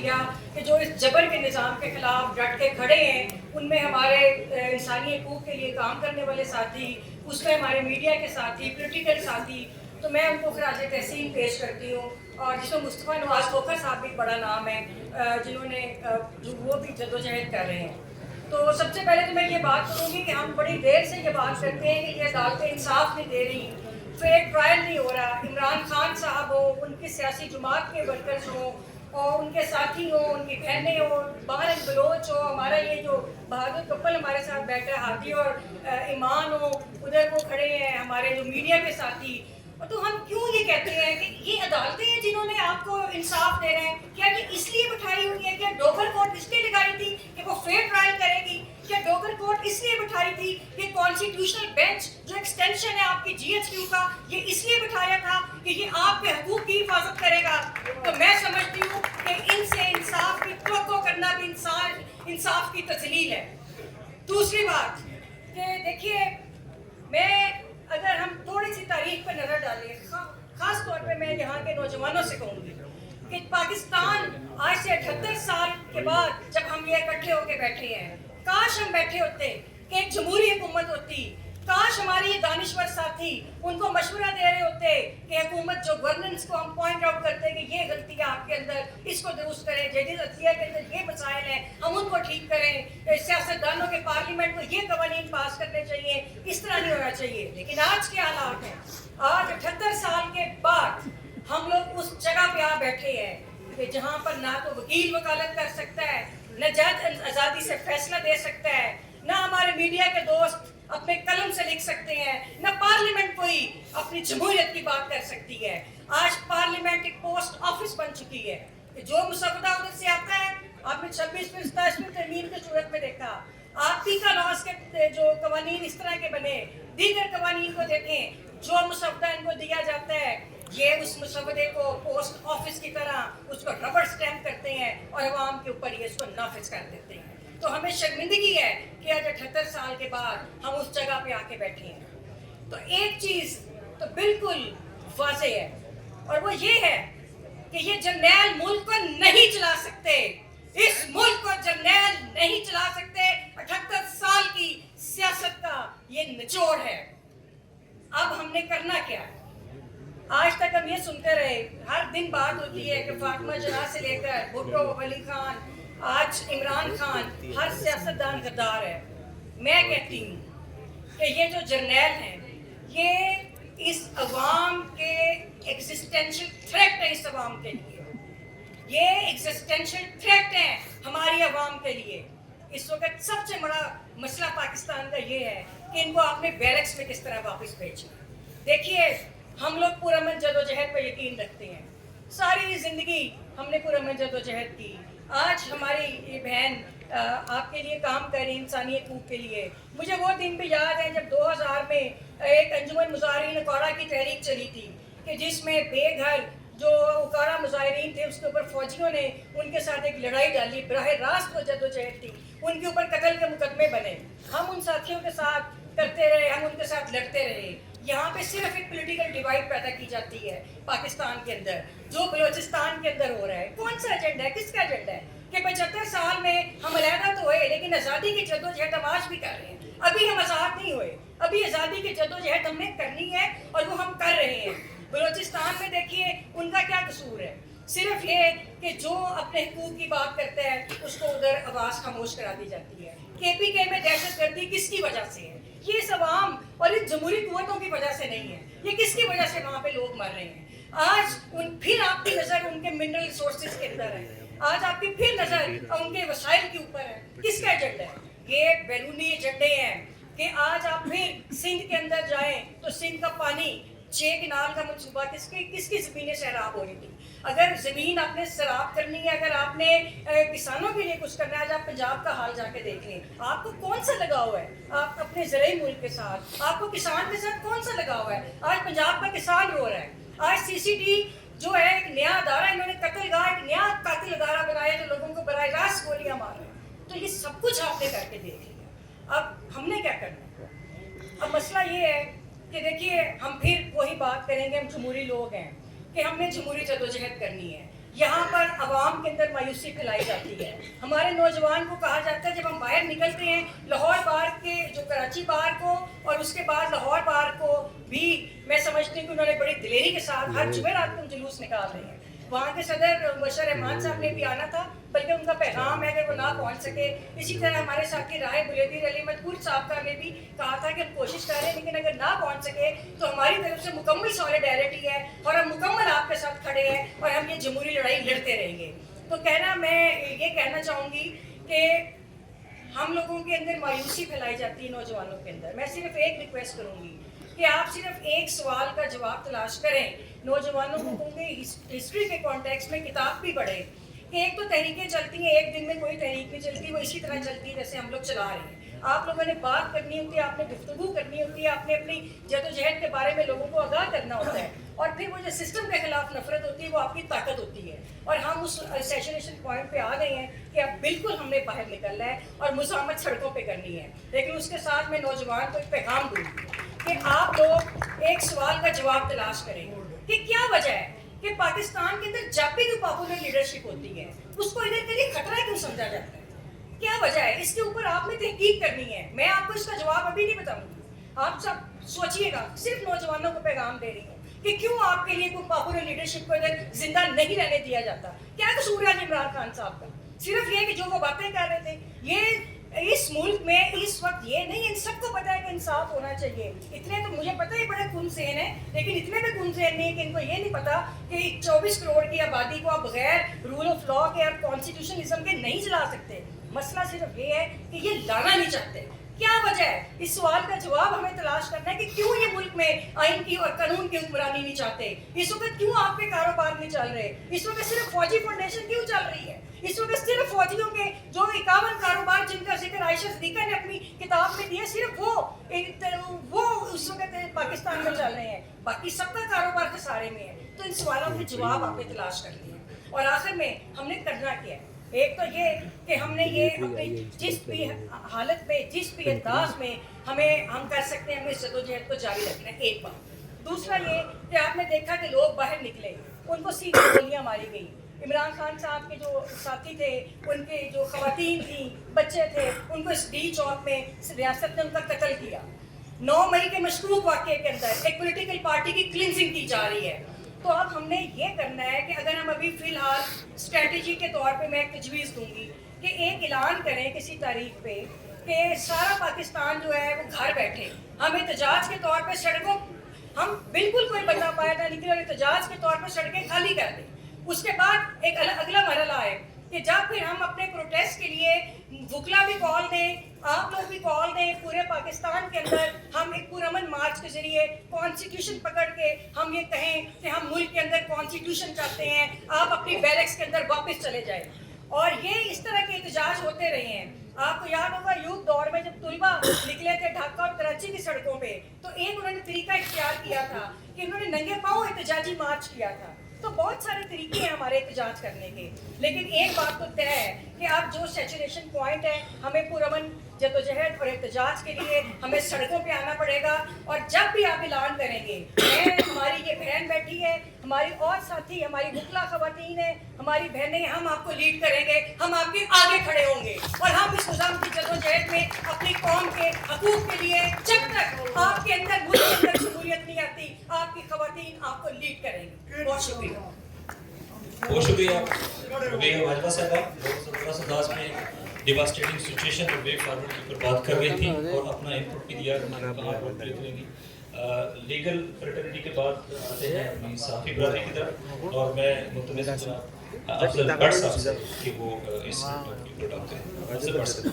या कि जो इस जबर के निज़ाम के ख़िलाफ़ डट के खड़े हैं, उनमें हमारे इंसानी हकूक़ के लिए काम करने वाले साथी, उसमें हमारे मीडिया के साथी, पॉलिटिकल साथी, तो मैं उनको खराज तहसीन पेश करती हूँ। और जिसमें मुस्तफ़ा नवाज़ खोखर साहब भी बड़ा नाम है, जिन्होंने जो वो भी जद्दोजहद कर रहे हैं। तो सबसे पहले तो मैं ये बात करूँगी कि हम बड़ी देर से ये बात करते हैं कि ये अदालतें इंसाफ नहीं दे रही, फेयर ट्रायल नहीं हो रहा। इमरान खान साहब हो, उनकी सियासी जमात के वर्कर्स हों और उनके साथी हो, उनकी बहनें हो, बाहर बलोच हो, हमारा ये जो बहादुर कपल हमारे साथ बैठा है हादी और ईमान हो, उधर वो खड़े हैं हमारे जो मीडिया के साथी। तो हम क्यों ये कहते हैं कि ये अदालतें हैं जिन्होंने आपको इंसाफ दे रहे हैं? क्या ये इसलिए बिठाई हुई है? क्या डोगर कोर्ट इसलिए लगाई थी कि वो फेयर ट्रायल करेगी? क्या डोगर कोर्ट इसलिए बिठाई थी कि कॉन्स्टिट्यूशनल बेंच जो एक्सटेंशन है आपकी जीएचक्यू का, ये इसलिए बिठाया था कि ये आपके हकूक की हिफाजत करेगा? तो मैं समझती हूँ कि इनसे इंसाफ की तवक्को करना भी इंसाफ की तजलील है। दूसरी बात कि देखिए, मैं अगर हम थोड़ी सी तारीख पर नजर डालें, खास तौर पे मैं यहाँ के नौजवानों से कहूँगी कि पाकिस्तान आज से 78 साल के बाद जब हम ये इकट्ठे होकर बैठे हैं, काश हम बैठे होते कि एक जमहूरी हुकूमत होती, काश हमारे ये दानिश्वर साथी उनको मशवरा दे रहे होते कि हुकूमत जो गवर्नेंस को हम पॉइंट आउट करते हैं कि ये गलतियाँ आपके अंदर, इसको दुरुस्त करें, जदीद अदलिया के अंदर ये मसाइल हैं, हम उनको ठीक करें, सियासतदानों के पार्लियामेंट को ये कवानीन पास करने चाहिए, इस तरह नहीं होना चाहिए। लेकिन आज के हालात हैं, आज 78 साल के बाद हम लोग उस जगह पे आ बैठे हैं कि जहाँ पर ना तो वकील वकालत कर सकता है, न जज आज़ादी से फैसला दे सकता है, ना हमारे मीडिया के दोस्त अपने कलम से लिख सकते हैं, न पार्लियामेंट कोई अपनी जमहूरियत की बात कर सकती है। आज पार्लियामेंट एक पोस्ट ऑफिस बन चुकी है कि जो मुसवदा उधर से आता है, आपने 26वीं 27वीं तरमीम की सूरत में देखा, आप पीका लॉस के जो कवानीन इस तरह के बने, दीगर कवानीन को देखें, जो मुसवदा इनको दिया जाता है, ये उस मुसवदे को पोस्ट ऑफिस की तरह उसको रबड़ स्टैम्प करते हैं और अवाम के ऊपर ये इसको नाफिज कर देते हैं। तो हमें शर्मिंदगी है कि आज 78 साल के बाद हम उस जगह पे आके बैठे हैं। तो एक चीज़ तो बिल्कुल वाज़ेह है और वो ये है कि ये जर्नैल मुल्क को नहीं चला सकते, इस मुल्क को जर्नैल नहीं चला सकते। 78 साल की सियासत का ये निचोड़ है। अब हमने करना क्या है? आज तक हम ये सुनते रहे, हर दिन बात होती है कि फातिमा जना से लेकर भुट्टो, वली खान, आज इमरान खान, हर सियासतदान गद्दार है। मैं कहती हूँ कि ये जो जर्नैल हैं, ये इस अवाम के एग्जिस्टेंशियल थ्रेट है, इस अवाम के लिए ये एग्जिस्टेंशियल थ्रेट है हमारी अवाम के लिए। इस वक्त सबसे बड़ा मसला पाकिस्तान का ये है कि इनको अपने बैरक्स में किस तरह वापस भेजें। देखिए, हम लोग पुरअमन जदोजहद पर यकीन रखते हैं, सारी ज़िंदगी हमने पुरअमन जदोजहद की। आज हमारी ये बहन आपके लिए काम कर रही, इंसानी हकूक़ के लिए। मुझे वो दिन भी याद है जब 2000 में एक अंजुमन मुजाहिरीन उकाड़ा की तहरीक चली थी कि जिसमें बेघर जो उकाड़ा मुजाहिरीन थे उसके ऊपर फ़ौजियों ने उनके साथ एक लड़ाई डाली, बराह रास्त वो जदोजहद थी, उनके ऊपर कत्ल के मुकदमे बने। हम उन साथियों के साथ करते रहे, हम उनके साथ लड़ते रहे। यहाँ पे सिर्फ एक पॉलिटिकल डिवाइड पैदा की जाती है पाकिस्तान के अंदर, जो बलोचिस्तान के अंदर हो रहा है। कौन सा एजेंडा है, किसका एजेंडा है कि 75 साल में हम अलहदा तो हुए लेकिन आज़ादी की जद्दोजहद हम आज भी कर रहे हैं। अभी हम आज़ाद नहीं हुए, अभी आज़ादी की जद्दोजहद हमने करनी है और वो हम कर रहे हैं। बलोचिस्तान में देखिए उनका क्या कसूर है, सिर्फ ये कि जो अपने हकूक़ की बात करता है उसको उधर आवाज़ खामोश करा दी जाती है। KPK में दहशतगर्दी किसकी वजह से है? ये इस अवाम और इन जमहूरी कुव्वतों की वजह से नहीं है, ये किसकी वजह से वहाँ पे लोग मर रहे हैं? आज फिर आपकी नज़र उनके मिनरल रिसोर्सेज के अंदर है, आज आपकी फिर नज़र उनके वसाइल के ऊपर है। किसका एजेंडा है? ये बैरूनी एजेंडे हैं कि आज आप फिर सिंध के अंदर जाएं तो सिंध का पानी 6 किनाल का मनसूबा किसकी ज़मीनें सैराब हो रही थी। अगर ज़मीन आपने सैराब करनी है, अगर आपने किसानों के लिए कुछ करना है, आज आप पंजाब का हाल जाके देख लें, आपको कौन सा लगाव है आप अपने ज़राई मुल्क के साथ? आपको किसान के साथ कौन सा लगाव है? आज पंजाब का किसान रो रहा है। आज CCD जो है एक नया अदारा, इन्होंने कत्लगाह एक नया कातिल अदारा बनाया जो लोगों को बराह रास्त गोलियाँ मार रहे हैं। तो ये सब कुछ आपने करके देख लिया, अब हमने क्या करना है? अब मसला ये है कि देखिए, हम फिर वही बात करेंगे, हम जमहूरी लोग हैं कि हमने जमहूरी जदोजहद करनी है। यहाँ पर आवाम के अंदर मायूसी फैलाई जाती है। हमारे नौजवान को कहा जाता है, जब हम बाहर निकलते हैं लाहौर बार के जो कराची बार को और उसके बाद लाहौर बार को भी मैं समझती हूँ कि उन्होंने बड़ी दिलेरी के साथ हर जुमेरात को जुलूस निकाल रहे हैं। वहाँ के सदर मुबशर रहमान साहब ने भी आना था, बल्कि उनका पैगाम है अगर वो ना पहुँच सके। इसी तरह हमारे साथी राहे बुलेदीर अली मदकूर साहब ने भी कहा था कि हम कोशिश कर रहे हैं, लेकिन अगर ना पहुँच सके तो हमारी तरफ से मुकम्मल सॉलिडारिटी है और हम मुकम्मल आपके साथ खड़े हैं और हम ये जमहूरी लड़ाई लड़ते रहेंगे। तो मैं ये कहना चाहूँगी कि हम लोगों के अंदर मायूसी फैलाई जाती है नौजवानों के अंदर। मैं सिर्फ एक रिक्वेस्ट करूँगी कि आप सिर्फ एक सवाल का जवाब तलाश करें। नौजवानों को कहूँगे हिस्ट्री के कॉन्टेक्स्ट में किताब भी पढ़ें कि एक तो तहरीकें चलती हैं, एक दिन में कोई तहरीक नहीं चलती, वो इसी तरह चलती है जैसे हम लोग चला रहे हैं। आप लोगों ने बात करनी होती है, आपने गुफ्तगू करनी होती है, आपने अपनी जदोजहद के बारे में लोगों को आगाह करना होता है, और फिर वो जो सिस्टम के खिलाफ नफरत होती है वो आपकी ताकत होती है। और हम उस सैचुरेशन पॉइंट पे आ गए हैं कि अब बिल्कुल हमने बाहर निकलना है और मुज़ाहमत सड़कों पे करनी है। लेकिन उसके साथ मैं नौजवान को एक पैगाम दूँगी कि आप लोग एक सवाल का जवाब तलाश करें कि क्या वजह है कि पाकिस्तान के अंदर जब भी जो पॉपुलर लीडरशिप होती है उसको इधर के लिए खतरा क्यों समझा जाता है? क्या वजह है? इसके ऊपर आपने तहकीक करनी है। मैं आपको इसका जवाब अभी नहीं बताऊंगी, आप सब सोचिएगा। सिर्फ नौजवानों को पैगाम दे रही हूँ कि क्यों आपके लिए कोई पॉपुलर लीडरशिप को इधर जिंदा नहीं रहने दिया जाता। क्या कसूर है इमरान खान साहब का? सिर्फ ये कि जो वो बातें कर रहे थे, ये इस मुल्क में इस वक्त ये नहीं, इन सबको पता है कि इंसाफ होना चाहिए। इतने तो मुझे पता है बड़े खुनसेन है, लेकिन इतने भी खुनसेन नहीं कि इनको ये नहीं पता कि 24 करोड़ की आबादी को आप बगैर रूल ऑफ लॉ के और कॉन्स्टिट्यूशनिज्म के नहीं चला सकते। मसला सिर्फ ये है कि ये लाना नहीं चाहते। क्या वजह है? इस सवाल का जवाब हमें तलाश करना है कि क्यों ये मुल्क में आइन की और कानून की हुक्मरानी नहीं चाहते। इस वक्त क्यों आपके कारोबार नहीं चल रहे? इस वक्त सिर्फ फौजी फाउंडेशन क्यों चल रही है? इस वक्त सिर्फ फौजियों के जो 51 कारोबार जिनका जिक्र आयशा सिद्दीका ने अपनी किताब में दिया, सिर्फ वो उस वक्त पाकिस्तान में चल रहे हैं। बाकी सबका कारोबार खसारे में है। तो इन सवालों के जवाब आपने तलाश कर लिए। और आखिर में हमने करना क्या है? एक तो ये कि हमने ये अपनी जिस भी हालत में, जिस भी अंदाज में हम कर सकते हैं, हमें जदोजहद को जारी रखना है। एक बात। दूसरा ये कि आपने देखा कि लोग बाहर निकले, उनको सीधी गोलियां मारी गई। इमरान खान साहब के जो साथी थे, उनके जो खवातीन थी, बच्चे थे, उनको इस डी चौक में रियासत ने उनका कत्ल किया। 9 मई के मशकूक वाक़े के अंदर एक पॉलिटिकल पार्टी की क्लिनजिंग की जा रही है। तो अब हमने ये करना है कि अगर हम अभी फ़िलहाल स्ट्रेटजी के तौर पे मैं एक तजवीज़ दूंगी कि एक ऐलान करें किसी तारीख पे कि सारा पाकिस्तान जो है वो घर बैठे, हम एहतजाज के तौर पे सड़कों, हम बिल्कुल कोई बंदा पाया ना निकले और एहतजाज के तौर पे सड़कें खाली कर दें। उसके बाद एक अगला मरहला है कि जब फिर हम अपने प्रोटेस्ट के लिए वकला भी कॉल दें, आप लोग भी कॉल दें, पूरे पाकिस्तान के अंदर हम एक पुरअमन मार्च के जरिए कॉन्स्टिट्यूशन पकड़ के हम ये कहें कि हम मुल्क के अंदर कॉन्स्टिट्यूशन चाहते हैं, आप अपनी बैरक्स के अंदर वापस चले जाएं। और ये इस तरह के एहतजाज होते रहे हैं। आपको याद होगा यूथ दौर में जब तुलबा निकले थे ढाका और कराची की सड़कों पे, तो एक उन्होंने तरीका इख्तियार किया था कि उन्होंने नंगे पाँव एहतजाजी मार्च किया था। तो बहुत सारे तरीके हैं हमारे एहतजाज करने के, लेकिन एक बात तो तय है कि अब जो सैचुरेशन पॉइंट है, हमें पुरअमन जदोजहद और एहतजाज के लिए हमें सड़कों पे आना पड़ेगा। और जब भी आप ऐलान करेंगे, हमारी ये बहन बैठी है, हमारी और साथी, हमारी मुखला खवातीन है, हमारी बहनें, हम आपको लीड करेंगे, हम आपके आगे खड़े होंगे और हम इस निज़ाम की जदोजहद में अपनी कौम के हकूक़ के लिए, जब तक आपके अंदर मुल्क के अंदर शमूलियत नहीं आती, आपकी खवातीन आपको लीड करेंगी। बहुत शुक्रिया। बहुत शुक्रिया भाजपा साहब। थोड़ा सा दास में डिवास्टेटिंग सिचुएशन और वे फॉरवर्ड के ऊपर बात कर रही थी और अपना इनपुट भी दिया करेंगी। लीगल फ्रेटर्निटी के बाद आते हैं अपनी साफी बरादरी की तरफ, और मैं मुतमज़्ज़ अफजल भट्ट साहब से कि वो इस टॉपिक को डालते हैं। अफजल भट्ट साहब।